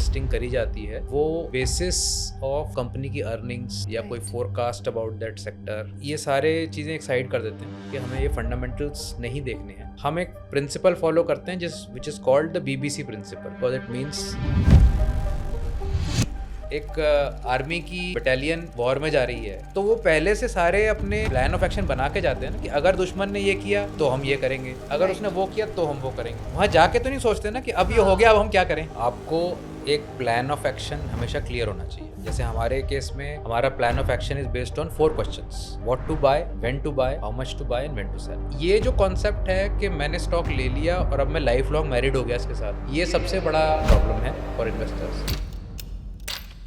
Investing करी जाती है वो बेसिस ऑफ कंपनी की अर्निंग्स या कोई फोरकास्ट अबाउट दैट सेक्टर, ये सारे चीज़ें एक साइड कर देते हैं कि हमें ये फंडामेंटल्स नहीं देखने हैं। हम एक प्रिंसिपल फॉलो करते हैं जिस which is called the BBC principle, because it means एक आर्मी की बटालियन वॉर में जा रही है तो वो पहले से सारे अपने प्लान ऑफ एक्शन बना के जाते हैं ना कि अगर दुश्मन ने ये किया तो हम ये करेंगे, अगर उसने वो किया तो हम वो करेंगे। वहाँ जाके तो नहीं सोचते ना कि अब ये हो गया अब हम क्या करें। आपको एक प्लान ऑफ एक्शन हमेशा क्लियर होना चाहिए। जैसे हमारे केस में हमारा plan of action is based on 4 questions: what to buy, when to buy, how much to buy and when to sell. ये जो कॉन्सेप्ट है कि मैंने स्टॉक ले लिया और अब मैं लाइफ लॉन्ग मैरिड हो गया इसके साथ, ये सबसे बड़ा प्रॉब्लम है for investors.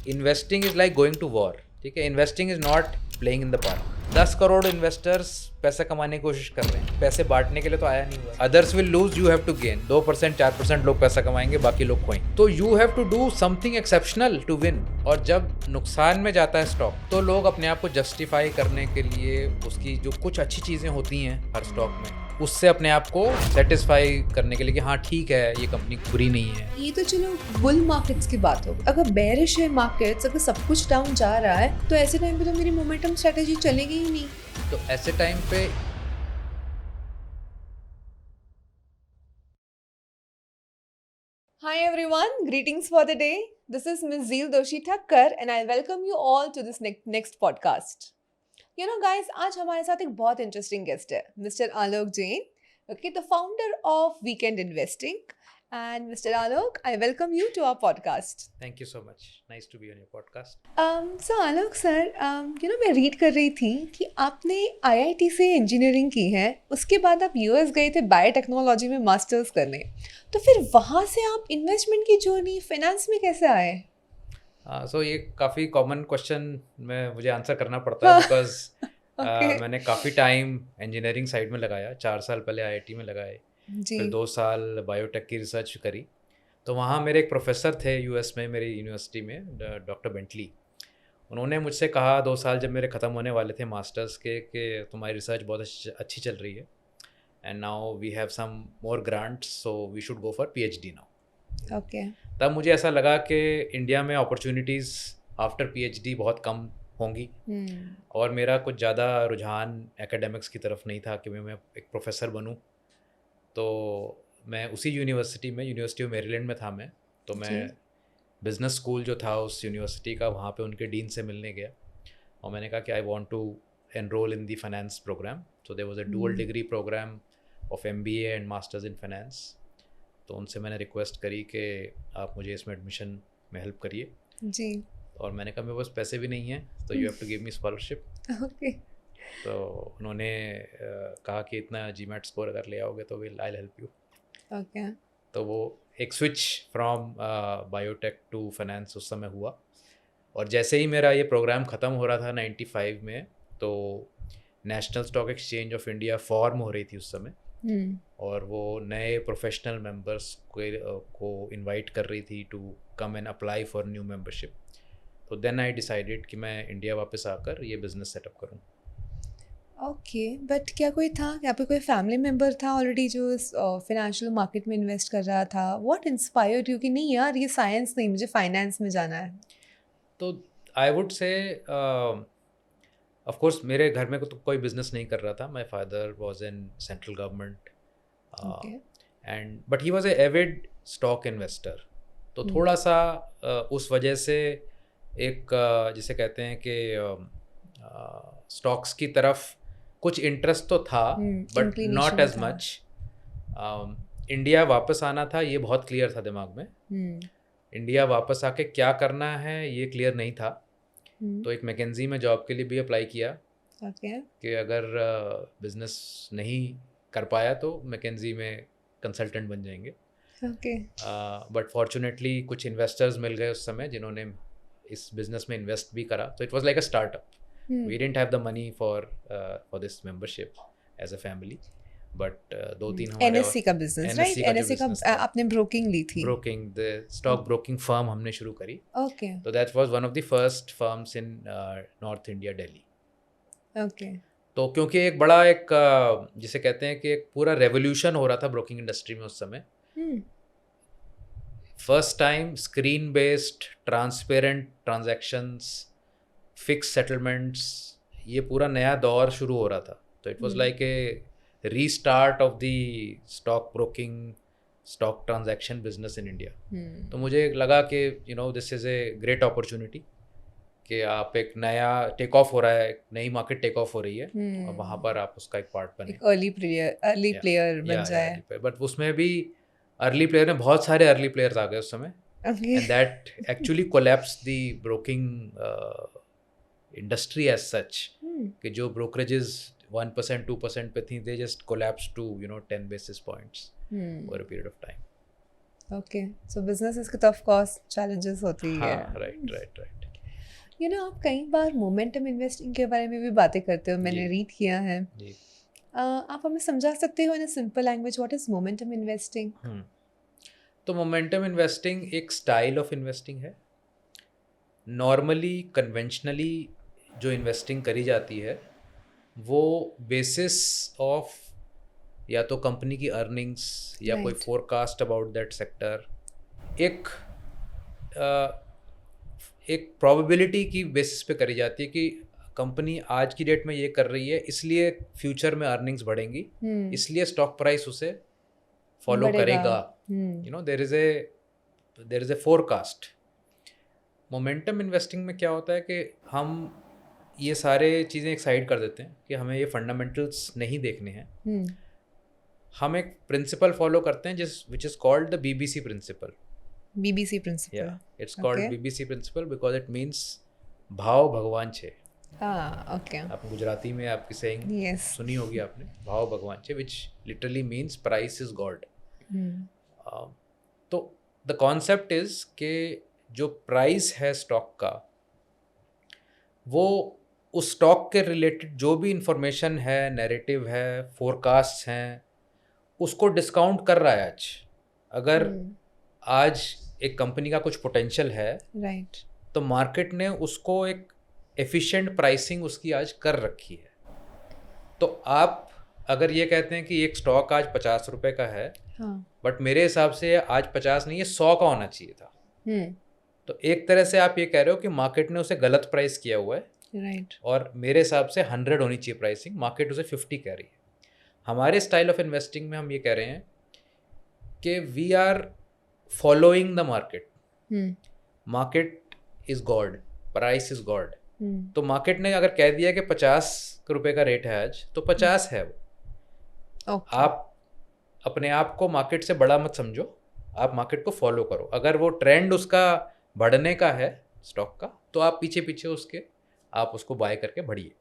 Investing is like going to war, ठीक है। Investing is not playing in the park. 10 crore investors पैसा कमाने की कोशिश कर रहे हैं, पैसे बांटने के लिए तो आया नहीं हुआ। Others will lose, you have to gain. 2% 4% लोग पैसा कमाएंगे, बाकी लोग खोएंगे। तो you have to do something exceptional to win. और जब नुकसान में जाता है स्टॉक तो लोग अपने आप को जस्टिफाई करने के लिए उसकी जो कुछ अच्छी चीज़ें होती हैं हर स्टॉक में, उससे अपने आप को सेटिस्फाई करने के लिए कि हाँ ठीक है ये कंपनी बुरी नहीं है। ये तो चलो बुल मार्केट्स की बात हो। अगर बेरिश है मार्केट्स, अगर सब कुछ डाउन जा रहा है तो ऐसे टाइम पे तो मेरी मोमेंटम स्ट्रेटेजी चलेगी ही नहीं। तो ऐसे टाइम पे Hi everyone, greetings for the day. This is Ms. Zeel Doshi Thakkar and I welcome you all to this next podcast. You know guys, आज हमारे साथ एक बहुत इंटरेस्टिंग गेस्ट है, mister Alok Jain, okay, the founder of Weekend Investing. And Mr. Alok, I welcome you to our podcast. Thank you so much, nice to be on your podcast. So Alok sir, मैं read कर रही थी कि आपने IIT से engineering की है, उसके बाद आप US गए थे बायोटेक्नोलॉजी में मास्टर्स करने, तो फिर वहाँ से आप इन्वेस्टमेंट की जर्नी फाइनेंस में कैसे आए? सो ये काफ़ी कॉमन क्वेश्चन में मुझे आंसर करना पड़ता है बिकॉज मैंने काफ़ी टाइम इंजीनियरिंग साइड में लगाया। 4 साल पहले IIT में लगाए, फिर 2 साल बायोटेक की रिसर्च करी। तो वहाँ मेरे एक प्रोफेसर थे US में, मेरी यूनिवर्सिटी में, डॉक्टर बेंटली। उन्होंने मुझसे कहा 2 साल जब मेरे ख़त्म होने वाले थे मास्टर्स के कि तुम्हारी रिसर्च बहुत अच्छी चल रही है and now we have some more grants so we should go for PhD now. Okay. तब मुझे ऐसा लगा कि इंडिया में अपॉर्चुनिटीज़ आफ्टर PhD बहुत कम होंगी और मेरा कुछ ज़्यादा रुझान एकेडमिक्स की तरफ नहीं था कि मैं एक प्रोफेसर बनूं। तो मैं उसी यूनिवर्सिटी में, यूनिवर्सिटी ऑफ मेरीलैंड में था मैं, तो मैं बिज़नेस स्कूल जो था उस यूनिवर्सिटी का, वहाँ पे उनके डीन से मिलने गया और मैंने कहा कि I want to enroll in the finance program. So there was a dual degree program of MBA and masters in finance. तो उनसे मैंने रिक्वेस्ट करी कि आप मुझे इसमें एडमिशन में हेल्प करिए जी। और मैंने कहा मेरे पास पैसे भी नहीं हैं तो you have to give me scholarship. Okay. तो उन्होंने कहा कि इतना GMAT स्कोर अगर ले आओगे तो will I help you. Okay. तो वो एक switch from biotech to finance उस समय हुआ। और जैसे ही मेरा ये प्रोग्राम ख़त्म हो रहा था 95 में, तो national stock exchange of India form हो रही थी उस समय और वो नए प्रोफेशनल मेंबर्स को इनवाइट कर रही थी to come and apply for new membership. तो देन आई डिसाइडेड कि मैं इंडिया वापस आकर ये बिज़नेस सेटअप करूँ। ओके, बट क्या कोई था, यहाँ पे कोई फैमिली मेम्बर था ऑलरेडी जो इस फाइनेंशियल मार्केट में इन्वेस्ट कर रहा था? व्हाट इंस्पायर्ड यू कि नहीं यार ये साइंस नहीं, मुझे फाइनेंस में जाना है? तो I would say of course मेरे घर में तो कोई बिजनेस नहीं कर रहा था। My father was in central government and but he was a Avid stock investor. तो थोड़ा सा उस वजह से एक जिसे कहते हैं कि स्टॉक्स की तरफ कुछ इंटरेस्ट तो था but not as much. India वापस आना था ये बहुत क्लियर था दिमाग में। इंडिया वापस आके क्या करना है ये क्लियर नहीं था। तो एक मैकेंजी में जॉब के लिए भी अप्लाई किया कि अगर बिजनेस नहीं कर पाया तो मैकेंजी में कंसल्टेंट बन जाएंगे। बट फॉर्चुनेटली कुछ इन्वेस्टर्स मिल गए उस समय जिन्होंने इस बिजनेस में इन्वेस्ट भी करा। तो it was like a startup. We didn't have the money for this membership as a family, but 2-3 हमारे NSE का बिजनेस, राइट? NSE का आपने ब्रोकिंग ली थी? Broking, the stock broking firm हमने शुरू करी। ओके। तो that was one of the first firms in north India, Delhi. Okay. तो क्योंकि एक बड़ा एक जिसे कहते हैं कि एक पूरा रेवोल्यूशन हो रहा था ब्रोकिंग इंडस्ट्री में उस समय। First time screen based transparent transactions, fix settlements, ये पूरा नया दौर शुरू हो रहा था. तो it was like a restart of the stock broking, stock transaction business in India. तो मुझे लगा कि this is a great opportunity कि आप एक नया टेक ऑफ हो रहा है, एक नई मार्केट टेक ऑफ हो रही है और वहाँ पर आप उसका एक पार्ट बने, एक अर्ली प्लेयर बन जाए. बट उसमें भी अर्ली प्लेयर में बहुत सारे अर्ली प्लेयर्स आ गए उस समय. Okay. And that actually collapsed the broking industry as such. कि जो brokerages 1% 2% पे थी, they just collapsed to 10 basis points over a period of time. Okay, so businesses के तो of course challenges होती है. हाँ, right. आप कई बार मोमेंटम इन्वेस्टिंग के बारे में भी बातें करते हो, मैंने रीड किया है. आप हमें समझा सकते हो in a simple language what is momentum investing? तो मोमेंटम इन्वेस्टिंग एक स्टाइल ऑफ इन्वेस्टिंग है. नॉर्मली कन्वेंशनली जो इन्वेस्टिंग करी जाती है वो बेसिस ऑफ या तो कंपनी की अर्निंग्स या कोई फोरकास्ट अबाउट दैट सेक्टर, एक प्रोबेबिलिटी की बेसिस पे करी जाती है कि कंपनी आज की डेट में ये कर रही है इसलिए फ्यूचर में अर्निंग्स बढ़ेंगी, इसलिए स्टॉक प्राइस उसे फॉलो करेगा. There is a forecast. Momentum investing में क्या होता है कि हम ये सारे चीज़ें एक साइड कर देते हैं कि हमें ये फंडामेंटल्स नहीं देखने हैं. हम एक प्रिंसिपल फॉलो करते हैं which is called the BBC principle. BBC principle. Yeah, it's called BBC principle because it means भाव भगवान छे. Okay. आप गुजराती में आपकी saying सुनी होगी आपने, भाव भगवान छे, which literally means price is God. तो the concept is कि जो प्राइस है स्टॉक का वो उस स्टॉक के रिलेटेड जो भी इंफॉर्मेशन है, नैरेटिव है, फोरकास्ट हैं, उसको डिस्काउंट कर रहा है आज. अगर आज एक कंपनी का कुछ पोटेंशियल है, राइट, तो मार्केट ने उसको एक एफिशिएंट प्राइसिंग उसकी आज कर रखी है. तो आप अगर ये कहते हैं कि एक स्टॉक आज 50 रुपए का है, बट मेरे हिसाब से आज 50 नहीं, ये 100 का होना चाहिए था. तो एक तरह से आप ये कह रहे हो कि मार्केट ने उसे गलत प्राइस किया हुआ है, राइट, और मेरे हिसाब से 100 होनी चाहिए प्राइसिंग, मार्केट उसे 50 कह रही है. हमारे स्टाइल ऑफ इन्वेस्टिंग में हम ये कह रहे हैं कि we are following the market. Market is God, price is God. तो मार्केट ने अगर कह दिया कि 50 रुपए का रेट है आज, तो 50 है वो. आप अपने आप को मार्केट से बड़ा मत समझो, आप मार्केट को फॉलो करो. अगर वो ट्रेंड उसका बढ़ने का है स्टॉक का, तो आप पीछे पीछे उसके आप उसको बाय करके बढ़िए.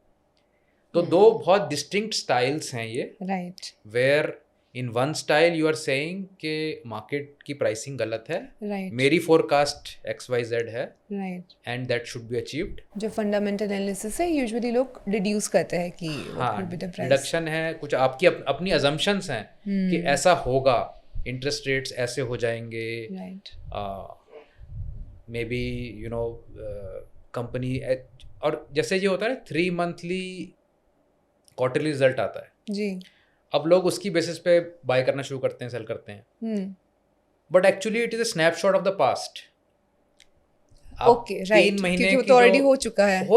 तो दो बहुत डिस्टिंक्ट स्टाइल्स हैं ये, right, where in one style you are saying कि मार्केट की प्राइसिंग गलत है, राइट, मेरी फोरकास्ट XYZ है, right, and that should be achieved. जो फंडामेंटल एनालिसिस है यूजुअली लोग डिड्यूस करते हैं कि रिडक्शन है, कुछ आपकी अपनी अजम्पशंस हैं कि ऐसा होगा, इंटरेस्ट रेट्स ऐसे हो जाएंगे, राइट, मे बी कंपनी. और जैसे ये होता है 3 मंथली क्वार्टरली रिजल्ट आता है जी, अब लोग उसकी बेसिस पे बाय करना शुरू करते हैं, सेल करते हैं. But actually it is a snapshot of the past. Okay, right, 3 महीने क्योंकि वो तो ऑलरेडी हो चुका है वो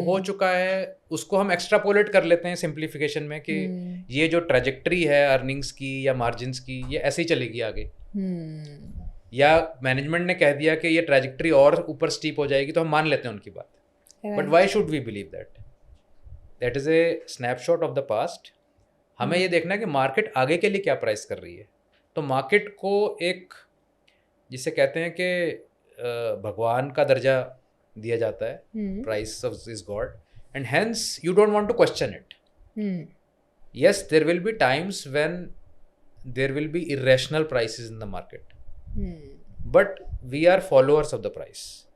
हो चुका है. उसको हम एक्स्ट्रापोलेट कर लेते हैं सिंप्लीफिकेशन में कि ये जो ट्रैजेक्टरी है अर्निंग्स की या मार्जिन्स की, ये ऐसे ही चलेगी आगे. या मैनेजमेंट ने कह दिया कि ये ट्रैजेक्टरी और ऊपर स्टीप हो जाएगी, तो हम मान लेते हैं उनकी बात. But why should we believe that is a snapshot of the past. हमें ये देखना है कि मार्केट आगे के लिए क्या प्राइस कर रही है. तो मार्केट को एक, जिसे कहते हैं कि भगवान का दर्जा दिया जाता है, price of is God, and hence you don't want to question it. Yes, there will be times when there will be irrational prices in the market, but we are followers of the price.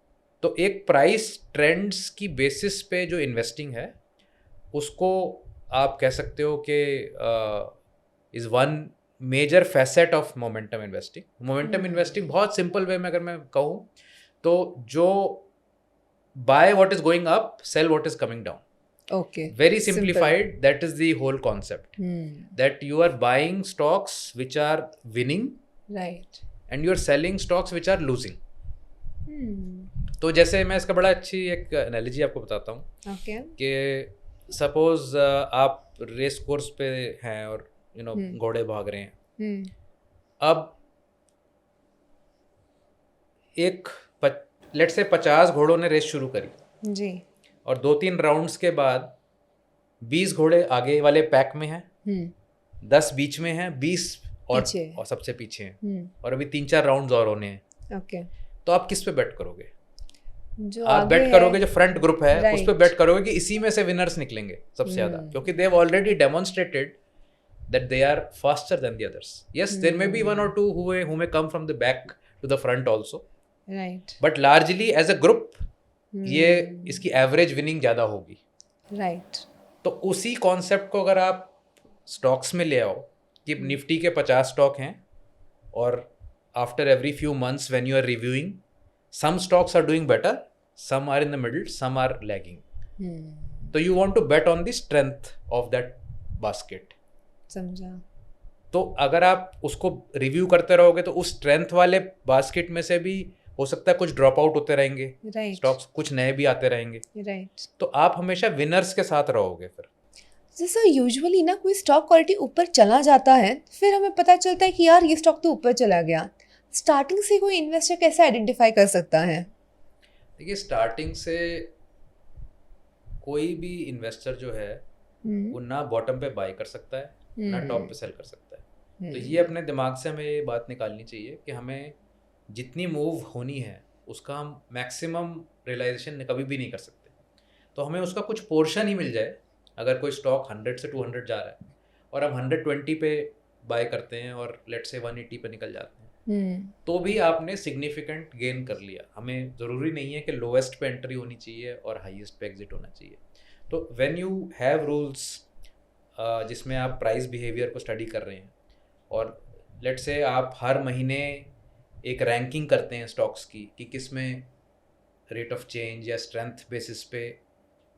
तो एक price trends की basis पे जो investing है, उसको आप कह सकते हो कि is one major facet of momentum investing. Momentum investing बहुत सिंपल वे में अगर मैं कहूँ तो जो buy what is going up, sell what is coming down. Okay, very simplified, that is the whole concept. That you are buying stocks which are winning, right, and you are selling stocks which are losing. तो जैसे मैं इसका बड़ा अच्छी एक analogy आपको बताता हूँ ओके. कि सपोज आप रेस कोर्स पे हैं और घोड़े भाग रहे हैं. अब एक लेट से 50 घोड़ों ने रेस शुरू करी जी. और 2-3 राउंड्स के बाद 20 घोड़े आगे वाले पैक में हैं, 10 बीच में हैं, 20 और सबसे पीछे हैं, और अभी 3-4 राउंड्स और होने हैं. ओके. तो आप किस पे बेट करोगे? जो आप बेट करोगे जो फ्रंट ग्रुप है उस पे बेट करोगे कि इसी में से विनर्स निकलेंगे सबसे ज्यादा, क्योंकि they have already demonstrated that they are faster than the others. Yes, there may be one or two who may come from the back to the front also. Right. But largely as a group, ये इसकी average winning ज़्यादा होगी. Right. तो उसी concept को अगर आप stocks में ले आओ कि निफ्टी के 50 स्टॉक हैं और after every few months when you are reviewing, some stocks are doing better, some are in the middle, some are lagging. So you want to bet on the strength of that basket. समझा. तो अगर आप उसको review करते रहोगे तो उस strength वाले बास्केट में से भी हो सकता है कुछ ड्रॉप आउट होते रहेंगे स्टॉक्स, कुछ नए भी आते रहेंगे. तो आप हमेशा विनर्स के साथ रहोगे. फिर जैसा यूजुअली ना कोई स्टॉक क्वालिटी ऊपर चला जाता है, फिर हमें पता चलता है कि यार ये स्टॉक तो ऊपर चला गया. स्टार्टिंग से कोई इन्वेस्टर कैसे आइडेंटिफाई कर सकता है? देखिए, स्टार्टिंग से कोई भी इन्वेस्टर जो है वो ना बॉटम पे बाय कर सकता है ना टॉप पे सेल कर सकता है. तो ये अपने दिमाग से हमें ये बात निकालनी चाहिए कि हमें जितनी मूव होनी है उसका हम मैक्सिमम रियलाइजेशन कभी भी नहीं कर सकते. तो हमें उसका कुछ पोर्शन ही मिल जाए. अगर कोई स्टॉक 100 से 200 जा रहा है और हम 120 पे बाय करते हैं और लेट से 180 पे निकल जाते हैं, तो भी आपने सिग्निफिकेंट गेन कर लिया. हमें ज़रूरी नहीं है कि लोवेस्ट पे एंट्री होनी चाहिए और हाईएस्ट पे एग्जिट होना चाहिए. तो व्हेन यू हैव रूल्स जिसमें आप प्राइस बिहेवियर को स्टडी कर रहे हैं और लेट से आप हर महीने एक रैंकिंग करते हैं स्टॉक्स की कि किस में रेट ऑफ चेंज या स्ट्रेंथ बेसिस पे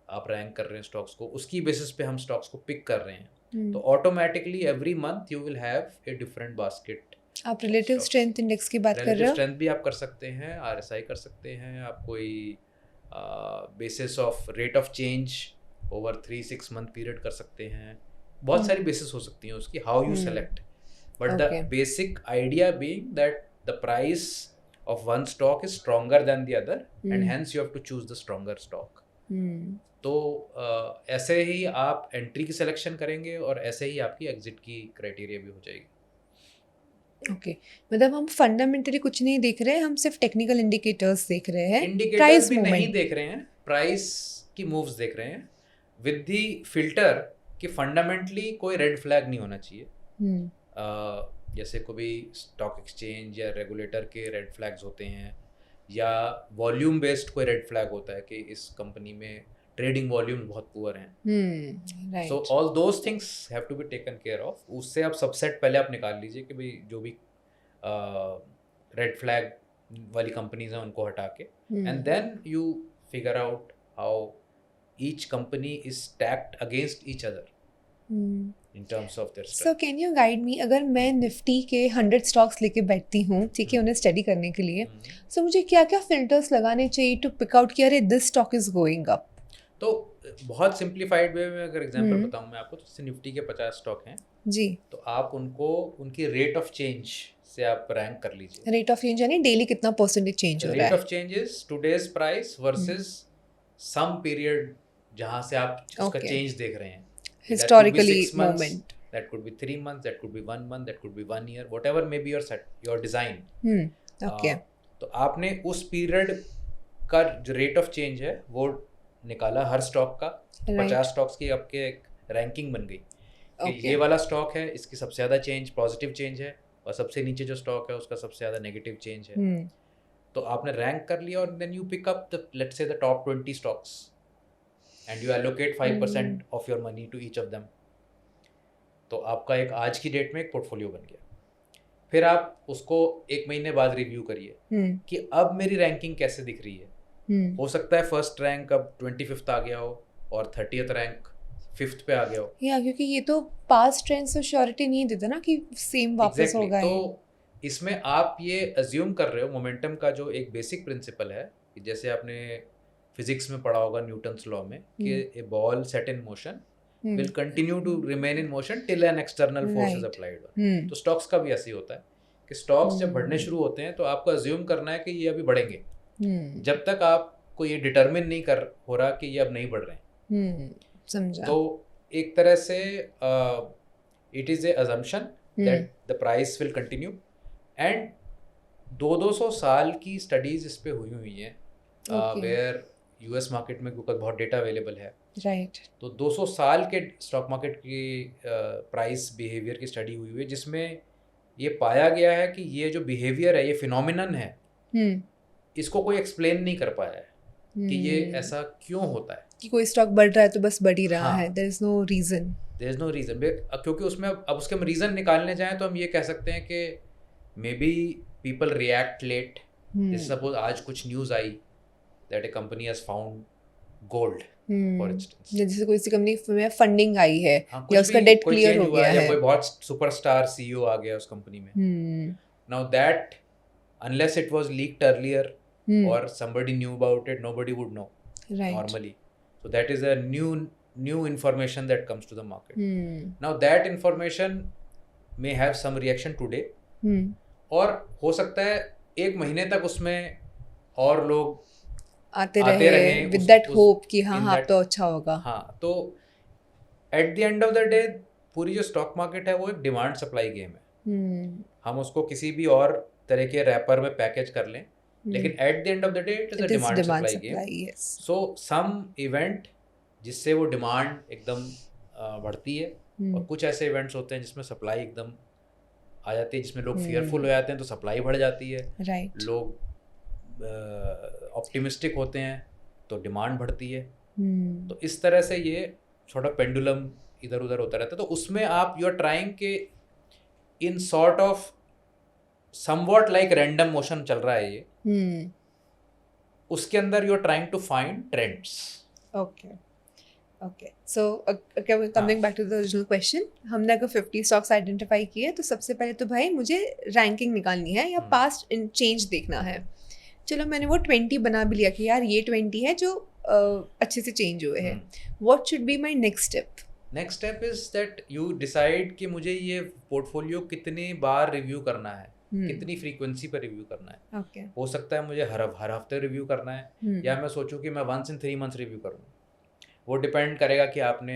आप रैंक कर रहे हैं स्टॉक्स को, उसकी बेसिस पे हम स्टॉक्स को पिक कर रहे हैं. तो automatically every month you will have a different basket. आप रिलेटिव स्ट्रेंथ इंडेक्स की बात कर रहे हो? रिलेटिव स्ट्रेंथ भी आप कर सकते हैं, RSI कर सकते हैं, आप कोई basis of rate of change over 3-6 month period कर सकते हैं. बहुत सारी बेसिस हो सकती हैं उसकी, how you select. But the basic idea being that the price of one stock is stronger than the other and hence you have to choose the stronger stock. तो ऐसे ही आप एंट्री की सिलेक्शन करेंगे और ऐसे ही आपकी एग्जिट की criteria भी हो जाएगी. ओके. मतलब हम फंडामेंटली कुछ नहीं देख रहे हैं, हम सिर्फ टेक्निकल इंडिकेटर्स देख रहे हैं. इंडिकेटर्स भी नहीं देख रहे हैं, प्राइस की मूव्स देख रहे हैं विद द फिल्टर कि फंडामेंटली कोई रेड फ्लैग नहीं होना चाहिए. जैसे कोई स्टॉक एक्सचेंज या रेगुलेटर के रेड फ्लैग्स होते हैं या वॉल्यूम बेस्ड कोई रेड फ्लैग होता है कि इस कंपनी में ट्रेडिंग वॉल्यूम बहुत पुअर हैं. So all those things have to be taken care of. उससे आप सबसेट पहले आप निकाल लीजिए कि भाई जो भी रेड फ्लैग वाली कंपनीज हैं उनको हटा के, and then you figure out how each company is stacked against each other in terms of their strength. So can you guide me, अगर मैं निफ्टी के 100 स्टॉक्स लेके बैठती हूँ, ठीक है, उन्हें स्टडी करने के लिए, so मुझे क्या क्या फिल्टर्स लगाने चाहिए टू पिक आउट कि अरे this stock is going up? तो बहुत सिंप्लीफाइड वे में अगर एग्जांपल बताऊँ मैं आपको, तो जैसे निफ्टी के 50 स्टॉक हैं जी, तो आप उनको उनकी रेट ऑफ चेंज से आप रैंक कर लीजिए. रेट ऑफ चेंज यानी डेली कितना परसेंटेज चेंज हो रहा है. Rate of change is today's price versus some period जहाँ से आप उसका चेंज देख रहे हैं. Historically moment, that could be 3 months, that could be 1 month, that could be 1 year, whatever may be your design. Okay. तो आपने उस पीरियड का जो रेट ऑफ चेंज है वो निकाला हर स्टॉक का. 50 स्टॉक्स की आपके एक रैंकिंग बन गई कि ये वाला स्टॉक है, इसकी सबसे ज़्यादा चेंज पॉजिटिव चेंज है और सबसे नीचे जो स्टॉक है उसका सबसे ज़्यादा नेगेटिव चेंज है. तो आपने रैंक कर लिया और then you pick up the let's say the top 20 stocks and you allocate 5% of your money to each of them. तो आपका एक आज की डेट में एक पोर्टफोलियो बन गया. फिर आप उसको 1 महीने बाद रिव्यू करिए कि अब मेरी रैंकिंग कैसे दिख रही है. हो सकता है फर्स्ट रैंक अब 25th आ गया हो और 30th रैंक 5th पे आ गया हो. या क्योंकि ये तो पास्ट ट्रेंड्स तो श्योरिटी नहीं देता ना कि सेम वापस होगा. तो इसमें आप ये अज्यूम कर रहे हो, मोमेंटम का जो एक बेसिक प्रिंसिपल है कि जैसे आपने फिजिक्स में पढ़ा होगा न्यूटन्स लॉ में कि a ball set in motion will continue to remain in motion till an external force is applied. तो स्टॉक्स का भी ऐसे ही होता है कि स्टॉक्स जब बढ़ने शुरू होते हैं तो आपको अज्यूम करना है कि ये अभी बढ़ेंगे, जब तक आपको ये डिटरमिन नहीं कर हो रहा कि ये अब नहीं बढ़ रहे हैं। समझा। तो एक तरह से it is a assumption that the price will continue, and 200 साल की स्टडीज इस पे हुई हैं वेयर यूएस मार्केट में क्योंकि बहुत डेटा अवेलेबल है, राइट। तो 200 साल के स्टॉक मार्केट की प्राइस बिहेवियर की स्टडी हुई है जिसमें ये पाया गया है कि ये जो बिहेवियर है, ये फिनोमिनन है, इसको कोई एक्सप्लेन नहीं कर पाया है कि ये ऐसा क्यों होता है कि कोई स्टॉक बढ़ रहा है तो बस बढ़ ही रहा है, there is no reason. There is no reason, क्योंकि उसमें अब उसके हम रीजन निकालने जाएं तो हम ये कह सकते हैं कि maybe people react late. जैसे सपोज आज कुछ न्यूज आई that a company has found gold for instance, जैसे कोई सी कंपनी में फंडिंग आई है या उसका भी डेट कोई क्लियर change हो हुआ गया या है, कोई बहुत सुपरस्टार सीईओ आ गया उस कंपनी में। Now that unless it was leaked earlier or somebody knew about it, nobody would know normally. So that is a new information that comes to the market. Now that information may have some reaction today, और हो सकता है एक महीने तक उसमें और लोग आते रहे with that hope कि हाँ हाँ तो अच्छा होगा। हाँ, तो at the end of the day पूरी जो स्टॉक मार्केट है वो एक डिमांड सप्लाई गेम है। हम उसको किसी भी और तरह के रैपर में पैकेज कर लें, लेकिन at the end of the day it is a demand supply game. So some event जिससे वो डिमांड एकदम बढ़ती है, और कुछ ऐसे इवेंट्स होते हैं जिसमें सप्लाई एकदम आ जाती है, जिसमें लोग फियरफुल हो जाते हैं तो सप्लाई बढ़ जाती है, लोग ऑप्टिमिस्टिक होते हैं तो डिमांड बढ़ती है। तो इस तरह से ये छोटा पेंडुलम इधर उधर होता रहता है। तो उसमें आप यू आर ट्राइंग के in sort of somewhat like random motion चल रहा है ये, उसके अंदर you are trying to find trends. Okay so coming back to the original question, हमने अगर 50 स्टॉक्स आइडेंटिफाई किए तो सबसे पहले तो भाई मुझे रैंकिंग निकालनी है या पास्ट इन चेंज देखना है। चलो मैंने वो 20 बना भी लिया कि यार ये 20 है जो अच्छे से चेंज हुए हैं। What should be my next step? Next step is that you decide कि मुझे ये पोर्टफोलियो कितनी बार रिव्यू करना है, कितनी फ्रीक्वेंसी पर रिव्यू करना है। Okay. हो सकता है मुझे हर हफ्ते रिव्यू करना है, या मैं सोचूं कि मैं वंस इन 3 मंथ्स रिव्यू करूँ। वो डिपेंड करेगा कि आपने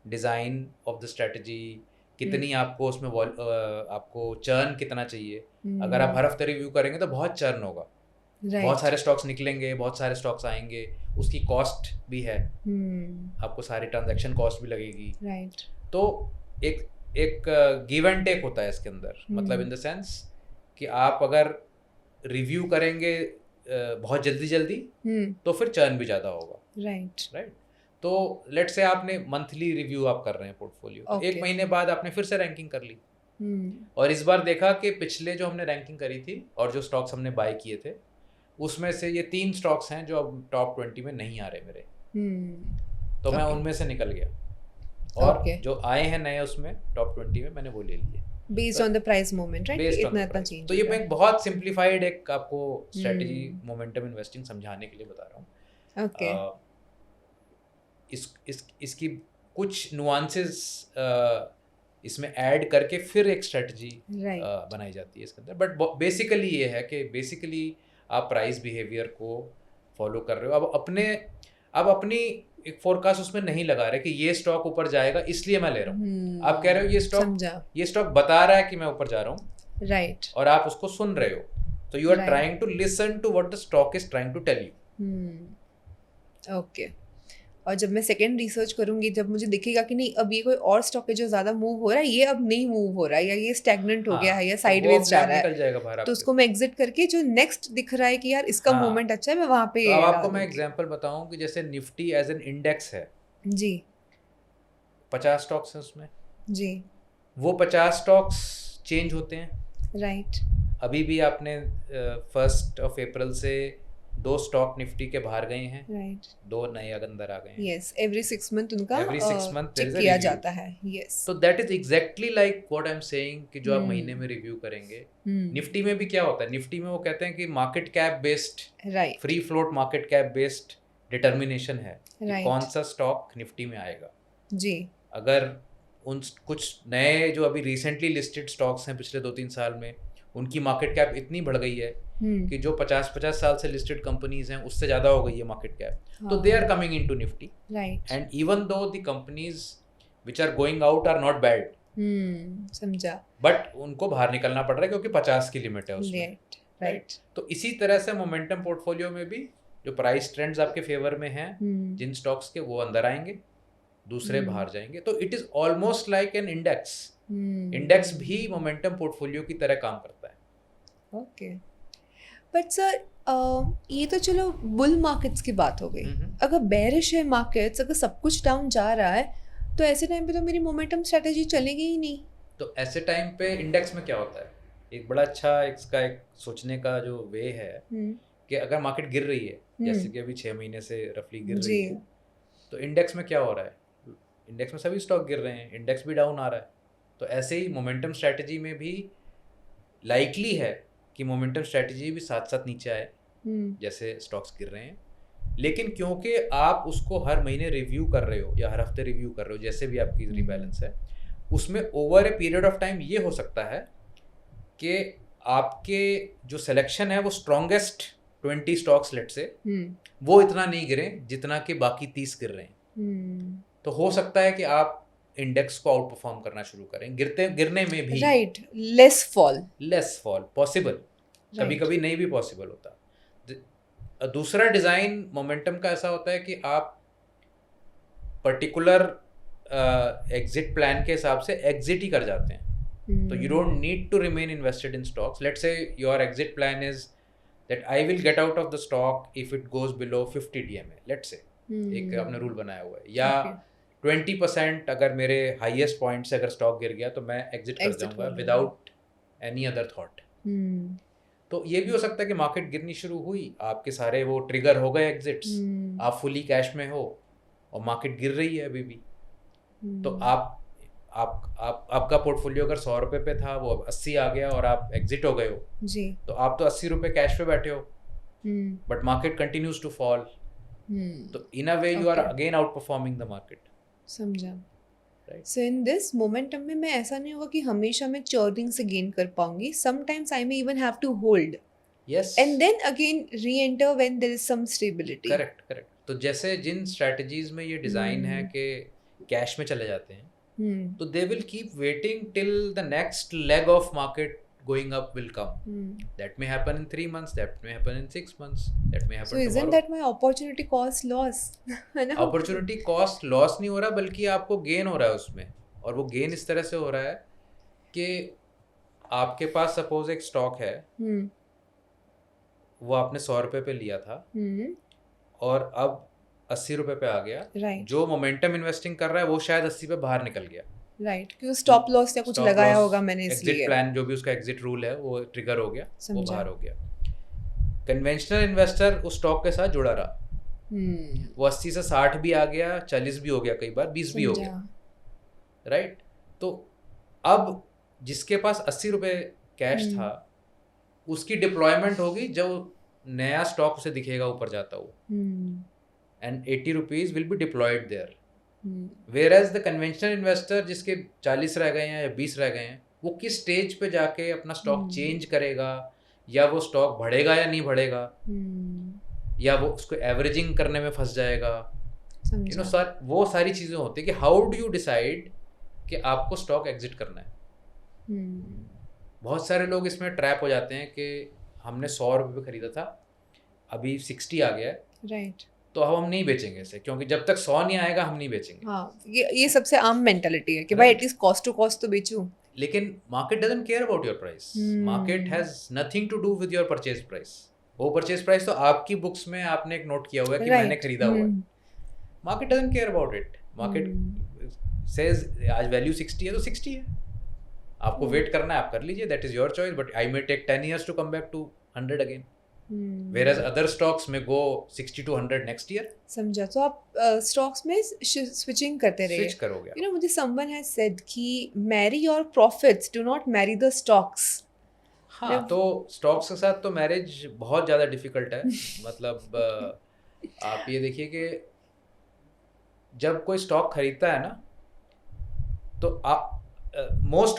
डिज़ाइन ऑफ द स्ट्रेटजी कितनी, आपको उसमें आपको चर्न कितना चाहिए। अगर आप हर हफ्ते रिव्यू करेंगे तो बहुत चर्न होगा, बहुत सारे स्टॉक्स निकलेंगे, बहुत सारे स्टॉक्स आएंगे, उसकी कॉस्ट भी है, आपको सारी ट्रांजैक्शन कॉस्ट भी लगेगी। तो एक गिव एंड टेक होता है इसके अंदर, मतलब इन द सेंस कि आप अगर रिव्यू करेंगे बहुत जल्दी तो फिर चर्न भी ज़्यादा होगा। राइट। तो लेट से आपने मंथली रिव्यू आप कर रहे हैं पोर्टफोलियो, तो एक महीने बाद आपने फिर से रैंकिंग कर ली, और इस बार देखा कि पिछले जो हमने रैंकिंग करी थी और जो स्टॉक्स हमने बाय किए थे उसमें से ये 3 स्टॉक्स हैं जो अब टॉप 20 में नहीं आ रहे मेरे, तो मैं उनमें से निकल गया, और जो आए हैं नए उसमें टॉप 20 में मैंने वो ले लिए based on the price movement, right? इतना चेंज। तो ये मैं एक बहुत सिंप्लीफाइड एक आपको स्ट्रेटजी मोमेंटम इन्वेस्टिंग समझाने के लिए बता रहा हूँ। ओके। इसकी कुछ नुआंसेस इसमें ऐड करके फिर एक स्ट्रेटजी बनाई जाती है इसके अंदर, बट बेसिकली ये है कि बेसिकली आप प्राइस बिहेवियर को फॉलो कर रहे हो। अब अपनी एक फोरकास्ट उसमें नहीं लगा रहे कि ये स्टॉक ऊपर जाएगा इसलिए मैं ले रहा हूँ। आप कह रहे हो ये स्टॉक बता रहा है कि मैं ऊपर जा रहा हूँ, राइट, और आप उसको सुन रहे हो, तो you are trying to listen to what the stock is trying to tell you. Okay. और जब मैं सेकेंड रिसर्च करूंगी, जब मुझे दिखेगा कि नहीं अब ये कोई और स्टॉक है जो ज़्यादा मूव हो रहा है, ये अब नहीं मूव हो रहा है, या ये स्टैग्नेंट हो गया है, या साइडवेज जा रहा है, तो उसको मैं एग्जिट करके जो नेक्स्ट दिख रहा है कि यार इसका मूवमेंट अच्छा है, मैं वहाँ पे। तो अब आपको मैं एग्जांपल बताऊं कि जैसे निफ्टी एज एन इंडेक्स है जी, 50 स्टॉक्स हैं उसमें जी, वो 50 स्टॉक्स चेंज होते हैं, राइट। अभी भी आपने 1 अप्रैल से 2 स्टॉक निफ्टी के बाहर गए हैं, राइट 2 नए अंदर आ गए हैं। यस एवरी 6 मंथ उनका every 6 month there check is a किया रिव्यू। जाता है यस तो that is exactly like what I am saying कि जो आप महीने में रिव्यू करेंगे। निफ्टी में भी क्या होता है, निफ्टी में वो कहते हैं कि market cap based, right free float market cap based determination है कि Right. कौन सा स्टॉक निफ्टी में आएगा। जी अगर उन कुछ नए जो अभी रिसेंटली लिस्टेड स्टॉक्स हैं पिछले 2-3 साल में, उनकी मार्केट कैप इतनी बढ़ गई है कि जो 50-50 साल से लिस्टेड कंपनीज हैं उससे ज़्यादा हो गई है मार्केट कैप, तो they are coming into Nifty. Right and even though the companies which are going out are not bad, समझा बट उनको बाहर निकलना पड़ रहा है क्योंकि 50 की लिमिट है उसमें। राइट राइट तो इसी तरह से मोमेंटम पोर्टफोलियो में भी जो प्राइस ट्रेंड्स आपके फेवर में हैं, जिन स्टॉक्स के वो अंदर आएंगे, दूसरे बाहर जाएंगे। तो it is almost like an index. Index भी मोमेंटम पोर्टफोलियो की तरह काम करता है। ओके बट सर ये तो चलो बुल मार्केट्स की बात हो गई। अगर बेरिश है मार्केट्स, अगर सब कुछ डाउन जा रहा है, तो ऐसे टाइम पे तो मेरी मोमेंटम स्ट्रेटेजी चलेगी ही नहीं। तो ऐसे टाइम पे इंडेक्स में क्या होता है, एक बड़ा अच्छा इसका एक सोचने का जो वे है कि अगर मार्केट गिर रही है, जैसे कि अभी 6 महीने से रफली गिर रही है, तो इंडेक्स में क्या हो रहा है, इंडेक्स में सभी स्टॉक गिर रहे हैं, इंडेक्स भी डाउन आ रहा है। तो ऐसे ही मोमेंटम स्ट्रेटजी में भी लाइकली है कि मोमेंटम स्ट्रेटजी भी साथ साथ नीचे आए जैसे स्टॉक्स गिर रहे हैं। लेकिन क्योंकि आप उसको हर महीने रिव्यू कर रहे हो या हर हफ्ते रिव्यू कर रहे हो, जैसे भी आपकी रिबैलेंस है, उसमें over a period of time ये हो सकता है कि आपके जो सिलेक्शन है वो स्ट्रॉन्गेस्ट 20 स्टॉक्स लेट से वो इतना नहीं गिरे जितना कि बाकी 30 गिर रहे हैं। तो हो सकता है कि आप इंडेक्स को आउट परफॉर्म करना शुरू करें गिरने में भी। राइट लेस फॉल पॉसिबल, कभी कभी नहीं भी पॉसिबल होता। दूसरा डिज़ाइन मोमेंटम का ऐसा होता है कि आप पर्टिकुलर एग्जिट प्लान के हिसाब से एग्जिट ही कर जाते हैं। तो you don't need to remain invested in stocks. Let's say your exit plan is that I will get out of the stock if it goes below 50 DMA, let's say एक आपने rule बनाया हुआ है, या 20% अगर मेरे हाईएस्ट पॉइंट से अगर स्टॉक गिर गया तो मैं एग्जिट कर जाऊंगा विदाउट एनी अदर थॉट। तो ये भी हो सकता है कि मार्केट गिरनी शुरू हुई, आपके सारे वो ट्रिगर हो गए एग्जिट्स, आप फुली कैश में हो और मार्केट गिर रही है अभी भी, तो आपका पोर्टफोलियो अगर 100 रुपये पे था वो अब 80 आ गया और आप एग्जिट हो गए हो जी, तो आप तो 80 रुपये कैश पे बैठे हो, but market continues to fall. तो in a way you are again outperforming the market. समझा। सो इन दिस मोमेंटम में मैं ऐसा नहीं होगा कि हमेशा मैं चर्निंग से गेन कर पाऊंगी। Sometimes I may even have to hold, yes, and then again reenter when there is some stability. Correct. तो जैसे जिन स्ट्रेटजीज में ये डिजाइन है कि कैश में चले जाते हैं, तो they will keep waiting till the next leg of market going up will come. That may happen in 3 months, that may happen in 6 months, that may happen so isn't tomorrow. that my opportunity cost loss? opportunity cost loss नहीं हो रहा, बल्कि आपको gain हो रहा है उसमें। और वो गेन इस तरह से हो रहा है कि आपके पास सपोज एक स्टॉक है, वो आपने 100 रुपये पे लिया था और अब 80 रुपये पे आ गया। जो मोमेंटम इन्वेस्टिंग कर रहा है वो शायद 80 पे बाहर निकल गया, राइट, क्योंकि स्टॉप लॉस या कुछ लगाया होगा मैंने, इसलिए एग्जिट प्लान जो भी उसका एग्जिट रूल है वो ट्रिगर हो गया, वो बाहर हो गया। कन्वेंशनल इन्वेस्टर उस स्टॉक के साथ जुड़ा रहा, वो 80 से 60 भी आ गया, 40 भी हो गया, कई बार 20 भी हो गया, राइट। तो अब जिसके पास 80 रुपये कैश था उसकी डिप्लॉयमेंट होगी जब नया स्टॉक उसे दिखेगा ऊपर जाता हुआ, and 80 rupees will be deployed there. Whereas the conventional investor जिसके 40 रह गए हैं या 20 रह गए हैं, वो किस स्टेज पे जाके अपना स्टॉक चेंज करेगा, या वो स्टॉक बढ़ेगा या नहीं बढ़ेगा, या वो उसको एवरेजिंग करने में फंस जाएगा, यू नो सर, वो सारी चीज़ें होती है कि हाउ डू यू डिसाइड कि आपको स्टॉक एग्जिट करना है। बहुत सारे लोग इसमें ट्रैप हो जाते हैं कि हमने 100 रुपये पे खरीदा था, अभी 60 आ गया है, राइट, तो अब हम नहीं बेचेंगे इसे, क्योंकि जब तक 100 नहीं आएगा हम नहीं बेचेंगे। हाँ, ये सबसे आम मेंटालिटी है कि भाई एटलीस्ट कॉस्ट टू कॉस्ट तो बेचूं। लेकिन market doesn't care about your price, market has nothing to do with your purchase price. वो परचेज प्राइस तो आपकी बुक्स में आपने एक नोट किया हुआ है कि मैंने खरीदा हुआ है, market doesn't care about it. Market says आज वैल्यू 60 है तो 60 है, आपको वेट करना है आप कर लीजिए, that is your choice, but I may take 10 years to come back to 100 again. whereas other stocks may go 60 to 100 next year. समझा। तो आप स्टॉक्स में स्विचिंग करते रहे। Switch करोगे आप। You know, मुझे someone has said कि marry your profits, do not marry the stocks. हाँ, तो स्टॉक्स के साथ तो मैरिज बहुत ज़्यादा डिफिकल्ट है। मतलब आप ये देखिए कि जब कोई स्टॉक खरीदता है ना, तो most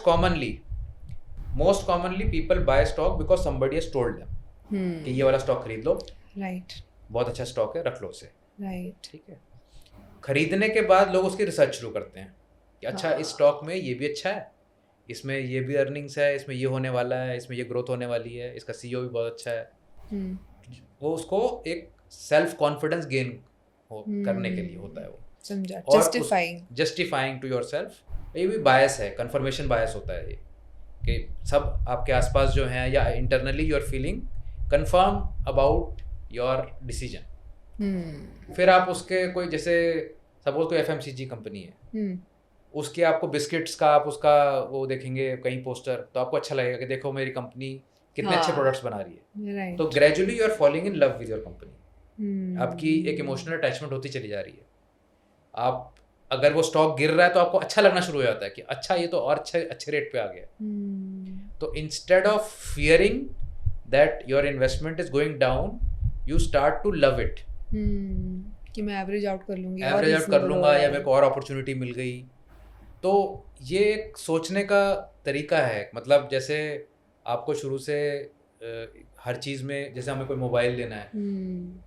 commonly people buy stock because somebody has told them कि ये वाला स्टॉक खरीद लो, राइट, बहुत अच्छा स्टॉक है, रख लो उसे। राइट, ठीक है। खरीदने के बाद लोग उसकी रिसर्च शुरू करते हैं कि अच्छा इस स्टॉक में ये भी अच्छा है, इसमें ये भी अर्निंग्स है, इसमें ये होने वाला है, इसमें ये ग्रोथ होने वाली है, इसका सीईओ भी बहुत अच्छा है। वो उसको एक सेल्फ कॉन्फिडेंस गेन करने के लिए होता है वो। समझा, जस्टिफाइंग टू योरसेल्फ। ये भी बायस है, कंफर्मेशन बायस होता है ये कि सब आपके आसपास जो हैं या internally you are feeling confirm about your decision. फिर आप उसके कोई जैसे सपोज कोई एफएमसीजी कंपनी है, उसके आपको बिस्किट्स का आप उसका वो देखेंगे कहीं पोस्टर, तो आपको अच्छा लगेगा कि देखो मेरी कंपनी कितने अच्छे प्रोडक्ट्स बना रही है। तो gradually you are following in love with your company. आपकी एक इमोशनल अटैचमेंट होती चली जा रही है। आप अगर वो स्टॉक गिर रहा है तो आपको अच्छा लगना शुरू हो जाता है कि अच्छा ये तो और अच्छे रेट पे आ गया। तो instead of fearing that your investment is going down, you start to love it कि मैं एवरेज आउट कर लूंगी, एवरेज आउट कर लूंगा, या मेरे को और अपॉर्चुनिटी मिल गई। तो ये एक सोचने का तरीका है। मतलब जैसे आपको शुरू से हर चीज़ में, जैसे हमें कोई मोबाइल लेना है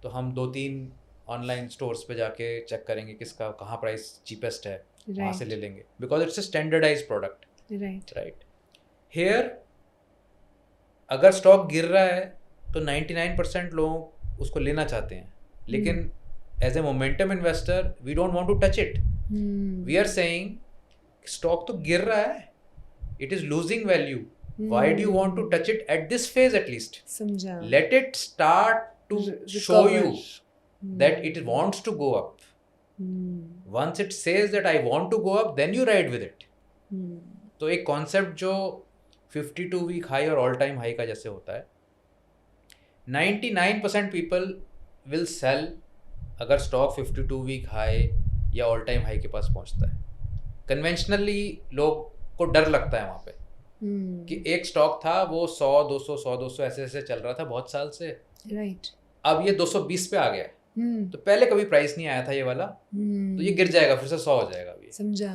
तो हम 2-3 ऑनलाइन स्टोर्स पे जाके चेक करेंगे किसका कहाँ प्राइस चीपेस्ट है, वहाँ से ले लेंगे, because it's a standardise product. Right. Here अगर स्टॉक गिर रहा है तो 99% लोग उसको लेना चाहते हैं, लेकिन as a momentum investor we don't want to touch it. We are saying stock तो गिर रहा है, it is losing value, why do you want to touch it at this phase? At least समझा, let it start to show you that it wants to go up. Once it says that I want to go up, then you ride with it. तो एक concept जो 52 week high और all time high का जैसे होता है, 99% people will sell अगर stock 52 week high या ऑल टाइम हाई के पास पहुंचता है। कन्वेंशनली लोग को डर लगता है वहाँ पे कि एक स्टॉक था वो 100-200 ऐसे ऐसे चल रहा था बहुत साल से, राइट, अब ये 220 पे आ गया है। तो पहले कभी प्राइस नहीं आया था ये वाला, तो ये गिर जाएगा, फिर से 100 हो जाएगा अभी। समझा,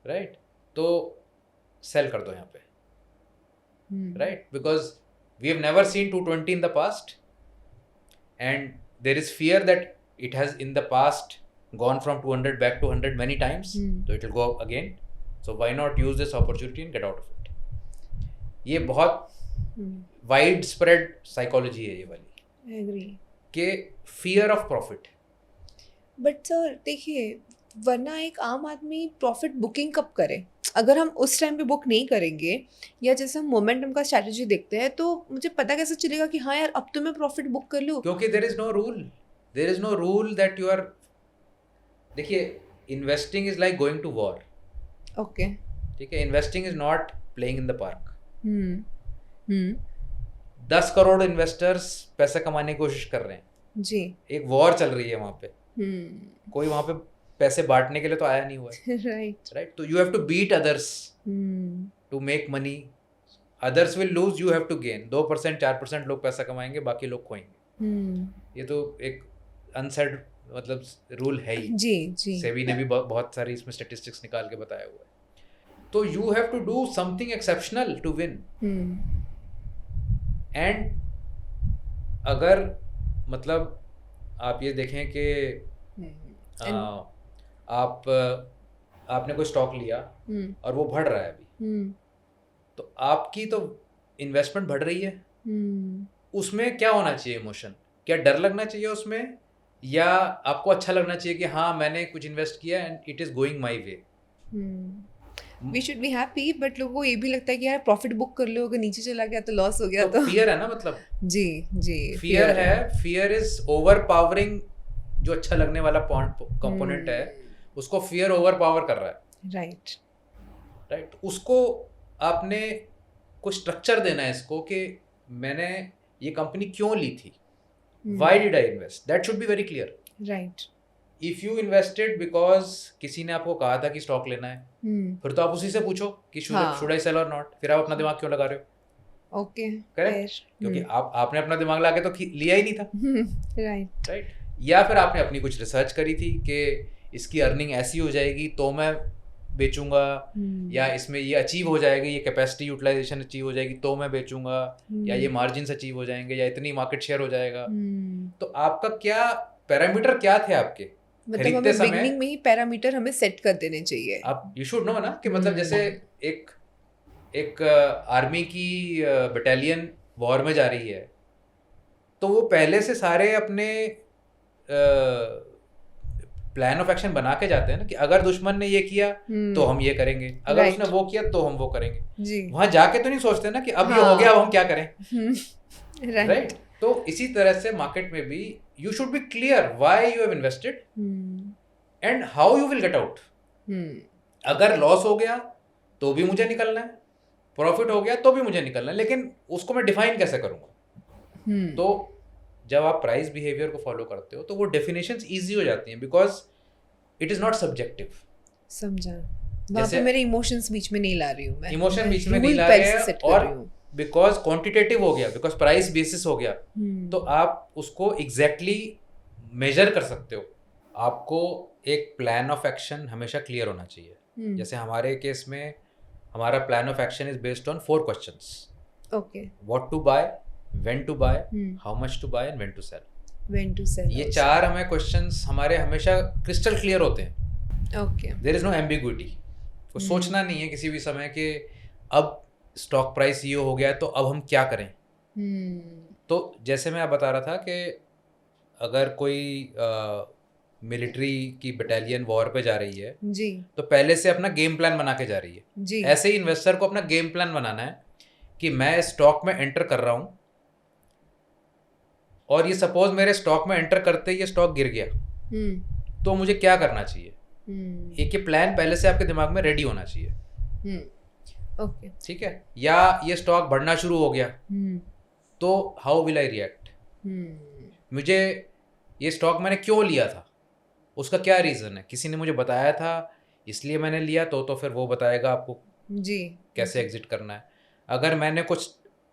राइट। तो सेल कर दो यहाँ पे, right, because we have never seen 220 in the past and there is fear that it has in the past gone from 200 back to 100 many times, so it will go up again. So why not use this opportunity and get out of it? ये बहुत wide spread psychology है ये वाली। I agree. के fear of profit. But sir देखिए, वरना एक आम आदमी प्रॉफिट बुकिंग कब करे? अगर हम उस टाइम पे बुक नहीं करेंगे, या जैसे हम मोमेंटम का स्ट्रैटेजी देखते हैं, तो मुझे पता कैसे चलेगा कि हाँ यार अब तो मैं प्रॉफिट बुक कर लूँ? क्योंकि there is no rule that you are, देखिए investing is like going to war. Okay, ठीक है, investing is not playing in the park. 10 crore investors पैसा कमाने की कोशिश कर रहे हैं जी, एक वॉर चल रही है वहाँ पे। कोई वहाँ पे पैसे बांटने के लिए तो आया नहीं हुआ है। राइट। तो you have to beat others to make money. Others will lose, you have to gain. 2% 4% लोग पैसा कमाएंगे, बाकी लोग खोएंगे। ये तो एक अनसेड मतलब रूल है ही। जी। सेबी ने भी बहुत सारी इसमें स्टैटिस्टिक्स निकाल के बताया हुआ है। तो you have to do something exceptional to win. And अगर मतलब आप ये देखें कि आपने कोई स्टॉक लिया और वो बढ़ रहा है अभी, तो आपकी तो इन्वेस्टमेंट बढ़ रही है, उसमें क्या होना चाहिए इमोशन? क्या डर लगना चाहिए उसमें, या आपको अच्छा लगना चाहिए कि हाँ मैंने कुछ इन्वेस्ट किया and it is going my way? We should be happy, but लोगों को ये भी लगता है कि यार प्रॉफिट बुक कर लो, अगर नीचे चला गया तो लॉस हो गया। तो फियर है ना, मतलब जी फियर है। Fear is over powering. जो अच्छा लगने वाला कंपोनेंट है उसको फियर ओवर पावर कर रहा है। राइट। उसको आपने कुछ स्ट्रक्चर देना है इसको कि मैंने ये कंपनी क्यों ली थी, why did I invest, that should be very clear. Right. If you invested because किसी ने आपको कहा था कि स्टॉक लेना है, फिर तो आप उसी से पूछो कि शुड आई सेल और नॉट. फिर आप अपना दिमाग क्यों लगा रहे हो? Okay, correct. क्योंकि आपने अपना दिमाग लगा के तो लिया ही नहीं था. राइट. राइट. या फिर आपने अपनी कुछ रिसर्च करी थी कि इसकी अर्निंग ऐसी हो जाएगी तो मैं बेचूंगा, या इसमें ये अचीव हो जाएगी, ये कैपेसिटी यूटिलाइजेशन अचीव हो जाएगी तो मैं बेचूंगा, या ये मार्जिन अचीव हो जाएंगे, या इतनी मार्केट शेयर हो जाएगा. तो आपका क्या पैरामीटर क्या थे आपके मतलब हमें बिगिनिंग में ही पैरामीटर हमें सेट कर देने चाहिए. आप यू शुड नो ना कि मतलब जैसे एक आर्मी की बटालियन वॉर में जा रही है तो वो पहले से सारे अपने प्लान ऑफ एक्शन बना के जाते हैं ना कि अगर दुश्मन ने ये किया तो हम ये करेंगे, अगर उसने वो किया तो हम वो करेंगे. वहां जाके तो नहीं सोचते ना कि अब ये हो गया अब हम क्या करें. राइट. तो इसी तरह से मार्केट में भी you should be clear why you have invested and how you will get out. अगर लॉस हो गया तो भी मुझे निकलना है, प्रॉफिट हो गया तो भी मुझे निकलना है, लेकिन उसको मैं डिफाइन कैसे करूंगा. तो जब आप प्राइस बिहेवियर को फॉलो करते हो तो वो डेफिनेशंस इजी हो जाती हैं because it is not subjective. समझा. वहाँ पे मेरे इमोशंस बीच में नहीं ला रही हूँ मैं. इमोशन बीच में नहीं ला रहे हैं और बिकॉज क्वांटिटेटिव हो गया, बिकॉज प्राइस बेसिस हो गया, तो आप उसको एग्जैक्टली मेजर कर सकते हो. आपको एक प्लान ऑफ एक्शन हमेशा क्लियर होना चाहिए. जैसे हमारे केस में हमारा plan of action is based on 4 questions. Okay. What to buy, when to buy, how much to buy and when to sell. When to sell, ये 4 हमें क्वेश्चंस हमारे हमेशा क्रिस्टल क्लियर होते हैं. Okay. There is no ambiguity. को सोचना नहीं है किसी भी समय कि अब स्टॉक प्राइस ये हो गया तो अब हम क्या करें. तो जैसे मैं आप बता रहा था कि अगर कोई मिलिट्री की बटालियन वॉर पे जा रही है जी, तो पहले से अपना गेम प्लान बना के जा रही है जी. ऐसे ही इन्वेस्टर को अपना गेम प्लान बनाना है कि मैं स्टॉक में एंटर कर रहा हूँ और ये सपोज मेरे स्टॉक में एंटर करते ही ये स्टॉक गिर गया तो मुझे क्या करना चाहिए. एक ये प्लान पहले से आपके दिमाग में रेडी होना चाहिए. ओके. ठीक है. या ये स्टॉक बढ़ना शुरू हो गया तो हाउ विल आई रिएक्ट. मुझे ये स्टॉक मैंने क्यों लिया था, उसका क्या रीज़न है. किसी ने मुझे बताया था इसलिए मैंने लिया तो फिर वो बताएगा आपको जी कैसे एग्जिट करना है. अगर मैंने कुछ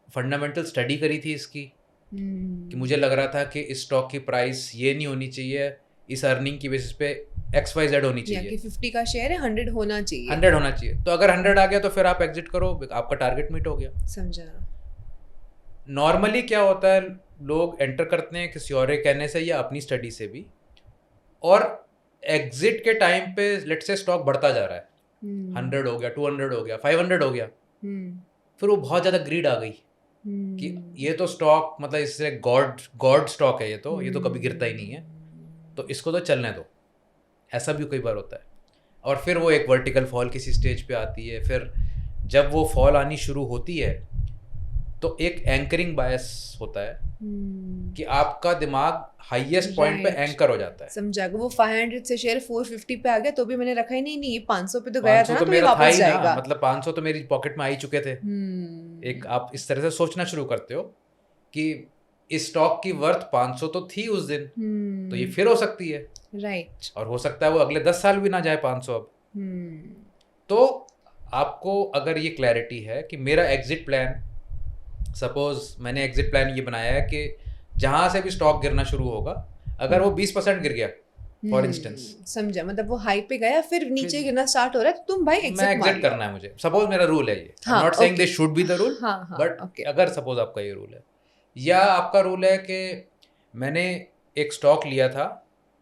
फंडामेंटल स्टडी करी थी इसकी कि मुझे लग रहा था कि इस स्टॉक की प्राइस ये नहीं होनी चाहिए, इस अर्निंग की बेसिस पे XYZ होनी चाहिए, कि 50 का शेयर है 100 होना चाहिए, 100 होना चाहिए. तो अगर 100 आ गया तो फिर आप एग्जिट करो, आपका टारगेट मीट हो गया. समझा. नॉर्मली क्या होता है, लोग एंटर करते हैं किसी और के कहने से या अपनी स्टडी से भी, और एग्जिट के टाइम पे लेट्स से स्टॉक बढ़ता जा रहा है, 100 हो गया, 200 हो गया, 500 हो गया, फिर वो बहुत ज़्यादा ग्रीड आ गई कि ये तो स्टॉक मतलब इससे गॉड स्टॉक है, ये तो कभी गिरता ही नहीं है तो इसको तो चलने दो. ऐसा भी कई बार होता है. और फिर वो एक वर्टिकल फॉल किसी स्टेज पे आती है. फिर जब वो फॉल आनी शुरू होती है तो एक एंकरिंग बायस होता है कि आपका दिमाग हाईएस्ट पॉइंट पे एंकर हो जाता है. समझा. वो 500 से शेयर 450 पे आ गया तो भी मैंने रखा ही नहीं, ये 500 पे तो गया था ना, तो मेरा वापस जाएगा. मतलब 500 तो मेरी पॉकेट में आ ही चुके थे. एक आप इस तरह से सोचना शुरू करते हो कि इस स्टॉक की वर्थ 500 तो थी उस दिन, तो ये फिर हो सकती है. राइट. और हो सकता है वो अगले 10 साल भी ना जाए 500 अब. तो आपको अगर ये क्लैरिटी है कि मेरा एग्जिट प्लान, सपोज मैंने एग्जिट प्लान ये बनाया है कि जहां से भी स्टॉक गिरना शुरू होगा, अगर वो 20% गिर गया फॉर इंस्टेंस, समझा, मतलब वो हाई पे गया फिर नीचे गिरना स्टार्ट हो रहा है तो तुम भाई एग्जिट करना है मुझे. सपोज मेरा रूल है ये, I am not saying this should be the rule, but अगर सपोज आपका ये रूल है या आपका रूल है कि मैंने एक स्टॉक लिया था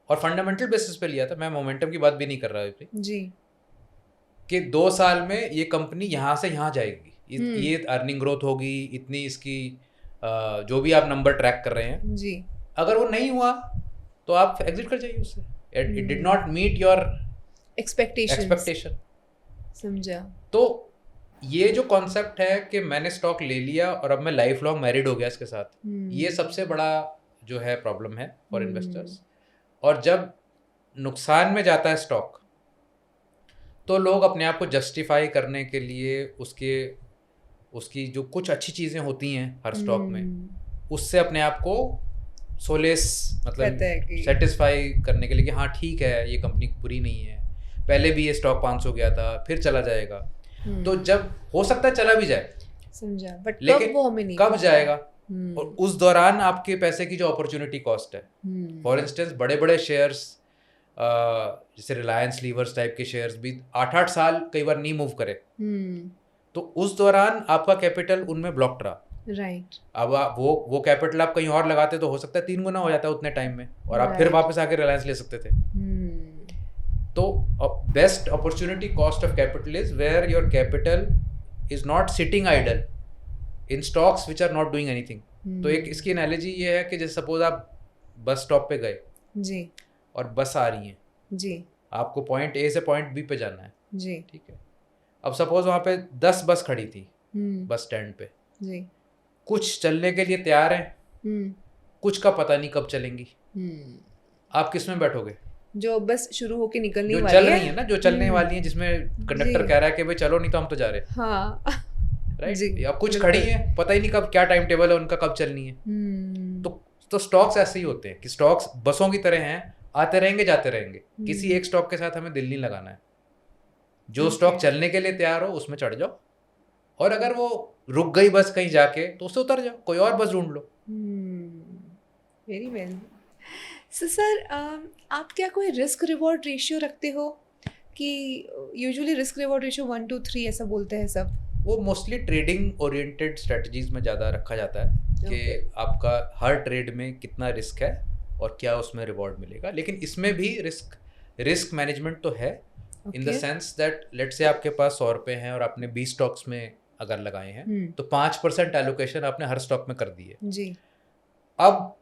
और फंडामेंटल बेसिस पे लिया था, मैं मोमेंटम की बात भी नहीं कर रहा अभी जी, कि 2 साल में ये कंपनी यहाँ से यहाँ जाएगी, ये अर्निंग ग्रोथ होगी इतनी, इसकी जो भी आप नंबर ट्रैक कर रहे हैं जी, अगर वो नहीं हुआ तो आप एग्जिट कर जाइए उससे. It did not meet your expectation. समझा. तो ये जो कॉन्सेप्ट है कि मैंने स्टॉक ले लिया और अब मैं लाइफ लॉन्ग मैरिड हो गया इसके साथ, ये सबसे बड़ा जो है प्रॉब्लम है फॉर इन्वेस्टर्स. और जब नुकसान में जाता है स्टॉक तो लोग अपने आप को जस्टिफाई करने के लिए उसकी जो कुछ अच्छी चीज़ें होती हैं हर स्टॉक में, उससे अपने आप को सोलेस, कहते मतलब हैं कि सेटिस्फाई करने के लिए कि हाँ ठीक है ये कंपनी बुरी नहीं है, पहले भी ये स्टॉक 500 गया था फिर चला जाएगा। तो जब हो सकता है चला भी जाए, समझा, बट कब लेकिन वो हमें नहीं कब पता। जाएगा, और उस दौरान आपके पैसे की जो अपॉर्चुनिटी कॉस्ट है, फॉर इंस्टेंस बड़े बड़े शेयर्स जैसे रिलायंस लीवर्स टाइप के शेयर्स भी 8-8 साल कई बार नहीं मूव करे, तो उस दौरान आपका कैपिटल उनमें ब्लॉक्ड रहा। राइट, अब आप वो कैपिटल आप कहीं और लगाते तो हो सकता है 3 गुना हो जाता है उतने टाइम में, और आप फिर Right. वापस आके रिलायंस ले सकते थे। तो best opportunity cost of capital is where your capital is not sitting idle in stocks which are not doing anything. तो एक इसकी एनालॉजी ये है कि जैसे सपोज आप बस स्टॉप पे गए जी और बस आ रही है, जी आपको पॉइंट ए से पॉइंट बी पे जाना है, जी ठीक है। अब सपोज वहाँ पे 10 बस खड़ी थी बस स्टैंड पे, जी कुछ चलने के लिए तैयार हैं, कुछ का पता नहीं कब चलेंगी, आप किस में बैठोगे? जो बस शुरू होके निकलने जो वाली चल है। रही है ना, जो चलने वाली है, जिसमें कंडक्टर जी। कह रहा है कि भाई चलो नहीं तो हम तो जा रहे हैं, हाँ राइट। जी, या कुछ बिल्कुल। खड़ी है, पता ही नहीं कब क्या टाइम टेबल है उनका, कब चलनी है। तो स्टॉक्स ऐसे ही होते हैं कि स्टॉक्स बसों की तरह हैं, आते रहेंगे जाते रहेंगे। किसी एक स्टॉक के साथ हमें दिल नहीं लगाना है। जो स्टॉक चलने के लिए तैयार हो उसमें चढ़ जाओ, और अगर वो रुक गई बस कहीं जाके तो उससे उतर जाओ, कोई और बस ढूंढ लो। Very well. सो सर, आप क्या कोई रिस्क रिवॉर्ड रेशियो रखते हो कि usually risk reward ratio 1 to 3 ऐसा बोलते हैं सब? वो मोस्टली ट्रेडिंग ओरिएंटेड स्ट्रेटजीज में ज़्यादा रखा जाता है कि आपका हर ट्रेड में कितना रिस्क है और क्या उसमें रिवॉर्ड मिलेगा। लेकिन इसमें भी रिस्क मैनेजमेंट तो है, in the sense that let's say आपके पास 100 रुपये हैं और आपने 20 स्टॉक्स में अगर लगाए हैं तो 5% एलोकेशन आपने हर स्टॉक में कर दी है जी। अब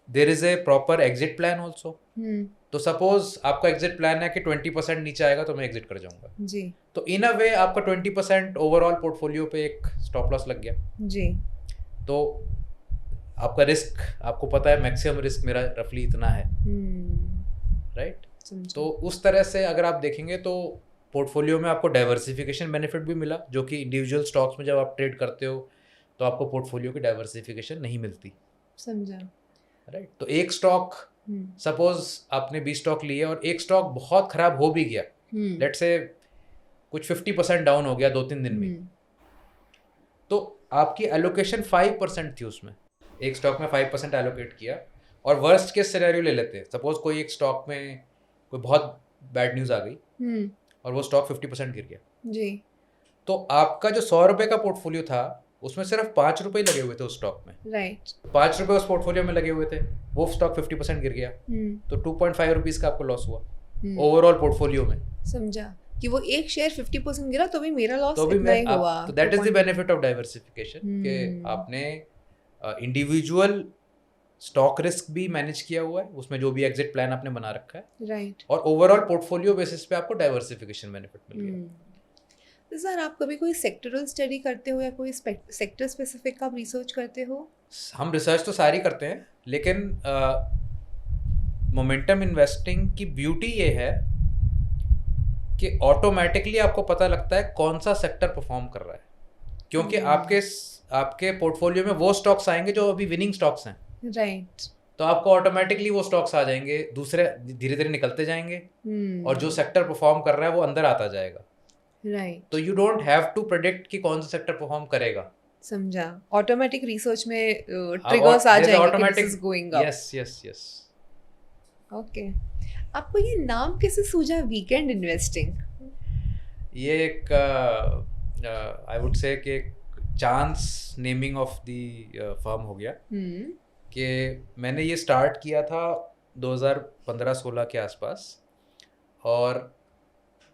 there is a proper exit plan also. तो सपोज आपका एग्जिट प्लान है कि 20% नीचे आएगा तो मैं एग्जिट कर जाऊंगा जी। तो इन अ वे आपका 20% ओवरऑल पोर्टफोलियो पे एक स्टॉप लॉस लग गया जी। तो आपका रिस्क, आपको पता है मैक्सिमम रिस्क मेरा रफली इतना है, राइट। तो उस तरह से अगर आप देखेंगे तो पोर्टफोलियो में आपको डाइवर्सिफिकेशन बेनिफिट भी मिला, जो कि इंडिविजुअल स्टॉक्स में जब आप ट्रेड करते हो तो आपको पोर्टफोलियो की डाइवर्सिफिकेशन नहीं मिलती, समझा, राइट। तो एक स्टॉक सपोज आपने 20 स्टॉक लिए और एक स्टॉक बहुत खराब हो भी गया, लेट्स से कुछ 50% डाउन हो गया 2-3 दिन में, तो आपकी एलोकेशन 5% थी उसमें, एक स्टॉक में 5% एलोकेट किया। और वर्स्ट केस सिनेरियो ले लेते हैं, सपोज कोई एक स्टॉक में कोई बहुत बैड न्यूज़ आ गई और वो स्टॉक 50% गिर गया जी। तो आपका जो 100 रुपये का पोर्टफोलियो था उसमें सिर्फ 5 रुपये लगे हुए थे उस स्टॉक में, राइट। 5 रुपये उस पोर्टफोलियो में लगे हुए थे, वो स्टॉक 50% गिर गया तो 2.5 रुपीज़ का आपको लॉस हुआ ओवरऑल पोर्टफोलियो में। समझा कि वो एक शेयर 50% गिरा तो भी मेरा लॉस तो भी इतना ही हुआ। तो that is the benefit of diversification कि आपने इंडिविजुअल स्टॉक रिस्क भी मैनेज किया हुआ है, उसमें जो भी एग्जिट प्लान आपने बना रखा है, राइट। और ओवरऑल पोर्टफोलियो बेसिस पे आपको डाइवर्सिफिकेशन बेनिफिट मिल गया। तो सर, आप कभी कोई सेक्टरल स्टडी करते हो या कोई सेक्टर स्पेसिफिक का रिसर्च करते हो? हम रिसर्च तो सारी करते हैं, लेकिन मोमेंटम इन्वेस्टिंग की ब्यूटी ये है कि ऑटोमेटिकली आपको पता लगता है कौन सा सेक्टर परफॉर्म कर रहा है, क्योंकि आपके पोर्टफोलियो में वो स्टॉक्स आएंगे जो अभी विनिंग स्टॉक्स हैं, राइट। तो आपको ऑटोमेटिकली वो स्टॉक्स आ जाएंगे, दूसरे धीरे धीरे निकलते जाएंगे और जो सेक्टर परफॉर्म कर रहा है वो अंदर आता जाएगा, राइट। तो you don't have to predict कि कौन सा सेक्टर परफॉर्म करेगा। समझा, ऑटोमेटिक रिसर्च में ट्रिगर्स आ जाएंगे कि this is going up. Yes yes yes. Okay, आपको ये नाम कैसे सूझा वीकेंड इन्वेस्टिंग? ये एक आई वुड से कि chance naming of the firm हो गया कि मैंने ये स्टार्ट किया था 2015-16 के आसपास, और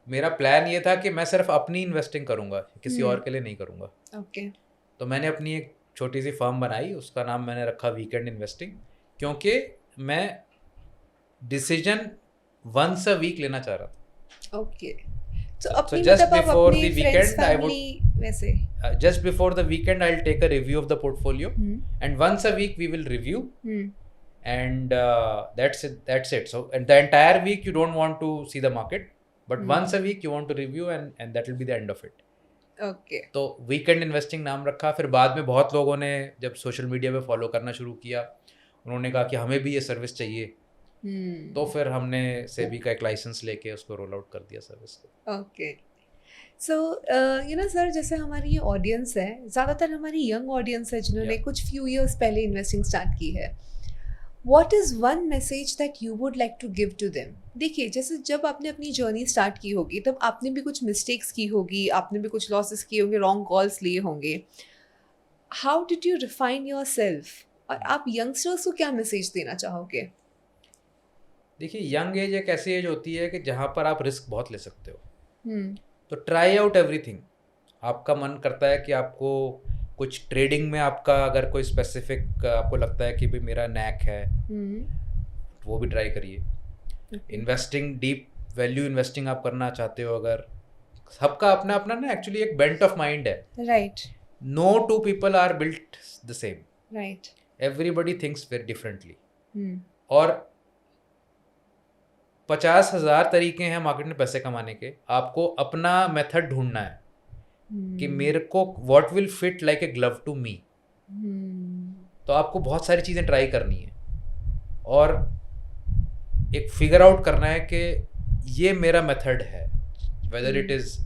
मेरा प्लान ये था कि मैं सिर्फ अपनी इन्वेस्टिंग करूँगा, किसी और के लिए नहीं करूँगा। ओके। तो मैंने अपनी एक छोटी सी फर्म बनाई, उसका नाम मैंने रखा वीकेंड इन्वेस्टिंग, क्योंकि मैं डिसीजन वंस अ वीक लेना चाह रहा था। ओके, तो So अपनी just मतलब आप before अपनी the friends weekend, I would- family वैसे? Just before the weekend I'll take a review of the portfolio, and once a week we will review, and that's it. So and the entire week you don't want to see the market, but once a week you want to review, and that will be the end of it. Okay. तो weekend investing नाम रखा। फिर बाद में बहुत लोगों ने जब सोशल मीडिया पे फॉलो करना शुरू किया, उन्होंने कहा कि हमें भी ये सर्विस चाहिए, तो फिर हमने सेबी का एक लाइसेंस लेके उसको रोल आउट कर दिया सर्विस को। ओके, सो सर, जैसे हमारी ये ऑडियंस है, ज़्यादातर हमारी यंग ऑडियंस है जिन्होंने कुछ फ्यू ईयर्स पहले इन्वेस्टिंग स्टार्ट की है। What is one message that you would like to give to them? देखिए, जैसे जब आपने अपनी जर्नी स्टार्ट की होगी तब आपने भी कुछ मिस्टेक्स की होगी, आपने भी कुछ लॉसेस किए होंगे, रॉन्ग कॉल्स लिए होंगे। How did you refine your self, और आप यंगस्टर्स को क्या मैसेज देना चाहोगे? देखिए, यंग एज एक ऐसी एज होती है कि जहाँ पर आप रिस्क बहुत ले सकते हो। तो ट्राई आउट एवरीथिंग। आपका मन करता है कि आपको कुछ ट्रेडिंग में आपका अगर कोई स्पेसिफिक आपको लगता है कि भाई मेरा नैक है, वो भी ट्राई करिए। इन्वेस्टिंग, डीप वैल्यू इन्वेस्टिंग आप करना चाहते हो अगर, सबका अपना अपना ना एक्चुअली एक बेंट ऑफ माइंड है। Right. No two people are built the same. Right. Everybody thinks very differently. और 50,000 तरीके हैं मार्केट में पैसे कमाने के। आपको अपना मेथड ढूंढना है कि मेरे को what will fit like a glove to me. तो आपको बहुत सारी चीज़ें ट्राई करनी है और एक फिगर आउट करना है कि ये मेरा मेथड है, whether it is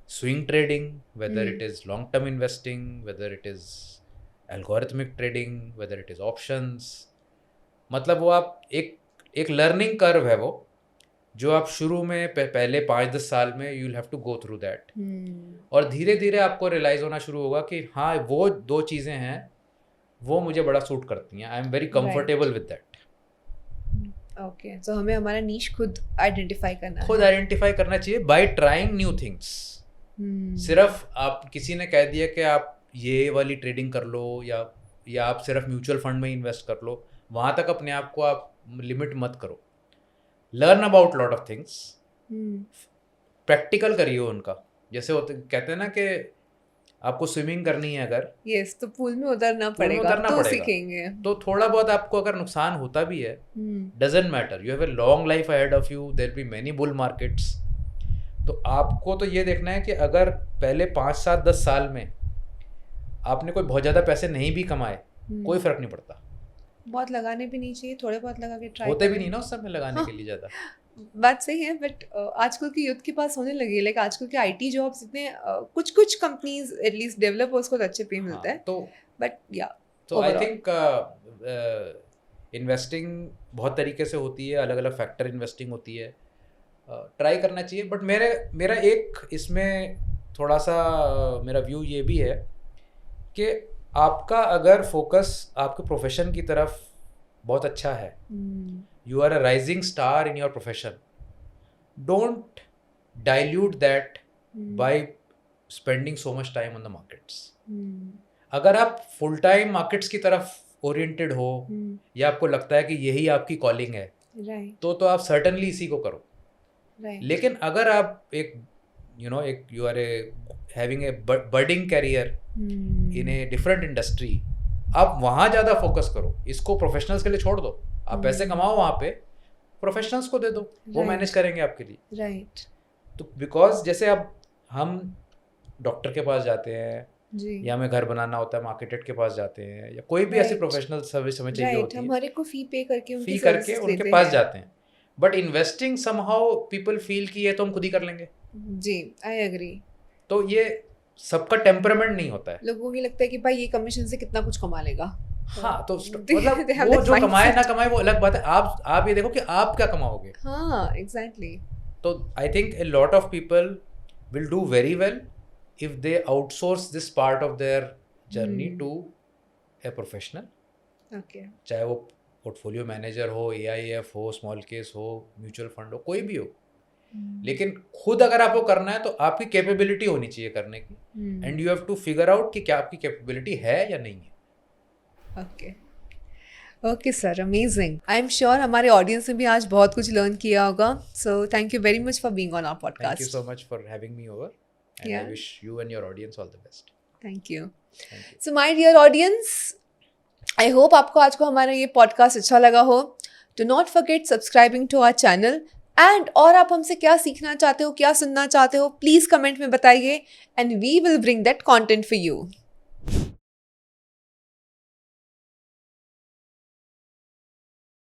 swing trading, whether it is long term investing, whether it is algorithmic trading, whether it is options. मतलब वो आप एक लर्निंग कर्व है वो, जो आप शुरू में पहले 5-10 साल में you will have to go through that. और धीरे धीरे आपको रियलाइज होना शुरू होगा कि हाँ, वो 2 चीज़ें हैं वो मुझे बड़ा सूट करती हैं। I am very comfortable with that. Okay, so हमें हमारा नीश खुद आइडेंटिफाई करना चाहिए बाय ट्राइंग न्यू थिंग्स। सिर्फ आप किसी ने कह दिया कि आप ये वाली ट्रेडिंग कर लो या आप सिर्फ म्यूचुअल फंड में इन्वेस्ट कर लो, वहाँ तक अपने आप को आप लिमिट मत करो। Learn about lot of things, practical करिए उनका। जैसे होते कहते हैं ना कि आपको स्विमिंग करनी है अगर, यस, तो पूल में उतरना पड़ेगा तो सीखेंगे। तो थोड़ा बहुत आपको अगर नुकसान होता भी है, doesn't matter, you have a long life ahead of you, there will be many bull markets. तो आपको तो ये देखना है कि अगर पहले 5-7-10 साल में आपने कोई बहुत ज़्यादा पैसे नहीं भी कमाए, कोई फर्क नहीं पड़ता। बहुत लगाने भी नहीं चाहिए, थोड़े बहुत लगा के ट्राई होते भी नहीं ना उस समय लगाने के लिए ज़्यादा। बात सही है, बट आजकल के यूथ के पास होने लगी है। लाइक आजकल के आईटी जॉब्स इतने कुछ कंपनीज एटलीस्ट डेवलपर्स को अच्छे पे मिलता है। तो बट या तो आई थिंक इन्वेस्टिंग बहुत तरीके से होती है, अलग अलग फैक्टर इन्वेस्टिंग होती है, ट्राई करना चाहिए। बट मेरा एक इसमें थोड़ा सा मेरा व्यू ये भी है कि आपका अगर फोकस आपके प्रोफेशन की तरफ बहुत अच्छा है, you are a rising star in your profession, don't dilute that by spending so much time on the markets. अगर आप फुल टाइम मार्केट्स की तरफ ओरिएंटेड हो या आपको लगता है कि यही आपकी कॉलिंग है, तो आप सर्टनली इसी को करो। लेकिन अगर आप एक you are having a budding career in a different industry, आप वहाँ ज़्यादा फोकस करो। इसको प्रोफेशनल्स के लिए छोड़ दो। आप पैसे कमाओ वहाँ पे, प्रोफेशनल्स को दे दो, वो मैनेज करेंगे आपके लिए। राइट। तो बिकॉज जैसे अब हम डॉक्टर के पास जाते हैं या हमें घर बनाना होता है, मार्केटेड के पास जाते हैं, या कोई भी ऐसी प्रोफेशनल सर्विस हमें चाहिए होती है, हमारे को फी करके उनके पास जाते हैं। But investing somehow people feel कि ये तो हम खुद ही कर लेंगे। जी, आई एग्री। तो ये सबका टेम्परामेंट नहीं होता है। लोगों को लगता है कि भाई ये कमीशन से कितना कुछ कमा लेगा। हाँ, तो मतलब वो जो कमाए ना कमाए वो अलग बात है। आप ये देखो कि आप क्या कमाओगे। हाँ, एग्जैक्टली। तो I think a lot of people will do very well if they outsource this part of their journey to a professional. Okay, चाहे वो पोर्टफोलियो मैनेजर हो, AIF हो, स्मॉल केस हो, म्यूचुअल फंड हो, कोई भी हो। लेकिन खुद अगर आपको करना है तो आपकी कैपेबिलिटी होनी चाहिए करने की, and you have to figure out कि क्या आपकी कैपेबिलिटी है या नहीं है। Okay sir, amazing. I am sure हमारे ऑडियंस ने भी आज बहुत कुछ लर्न किया होगा। So thank you very much for being on our podcast. Thank you so much for having me over, and I wish you and your audience all the best. Thank you. So my dear audience, I hope आपको आज को हमारा ये podcast अच्छा लगा हो। Do not forget subscribing to our channel, and और आप हमसे क्या सीखना चाहते हो, क्या सुनना चाहते हो, प्लीज़ कमेंट में बताइए, and we will bring that content for you.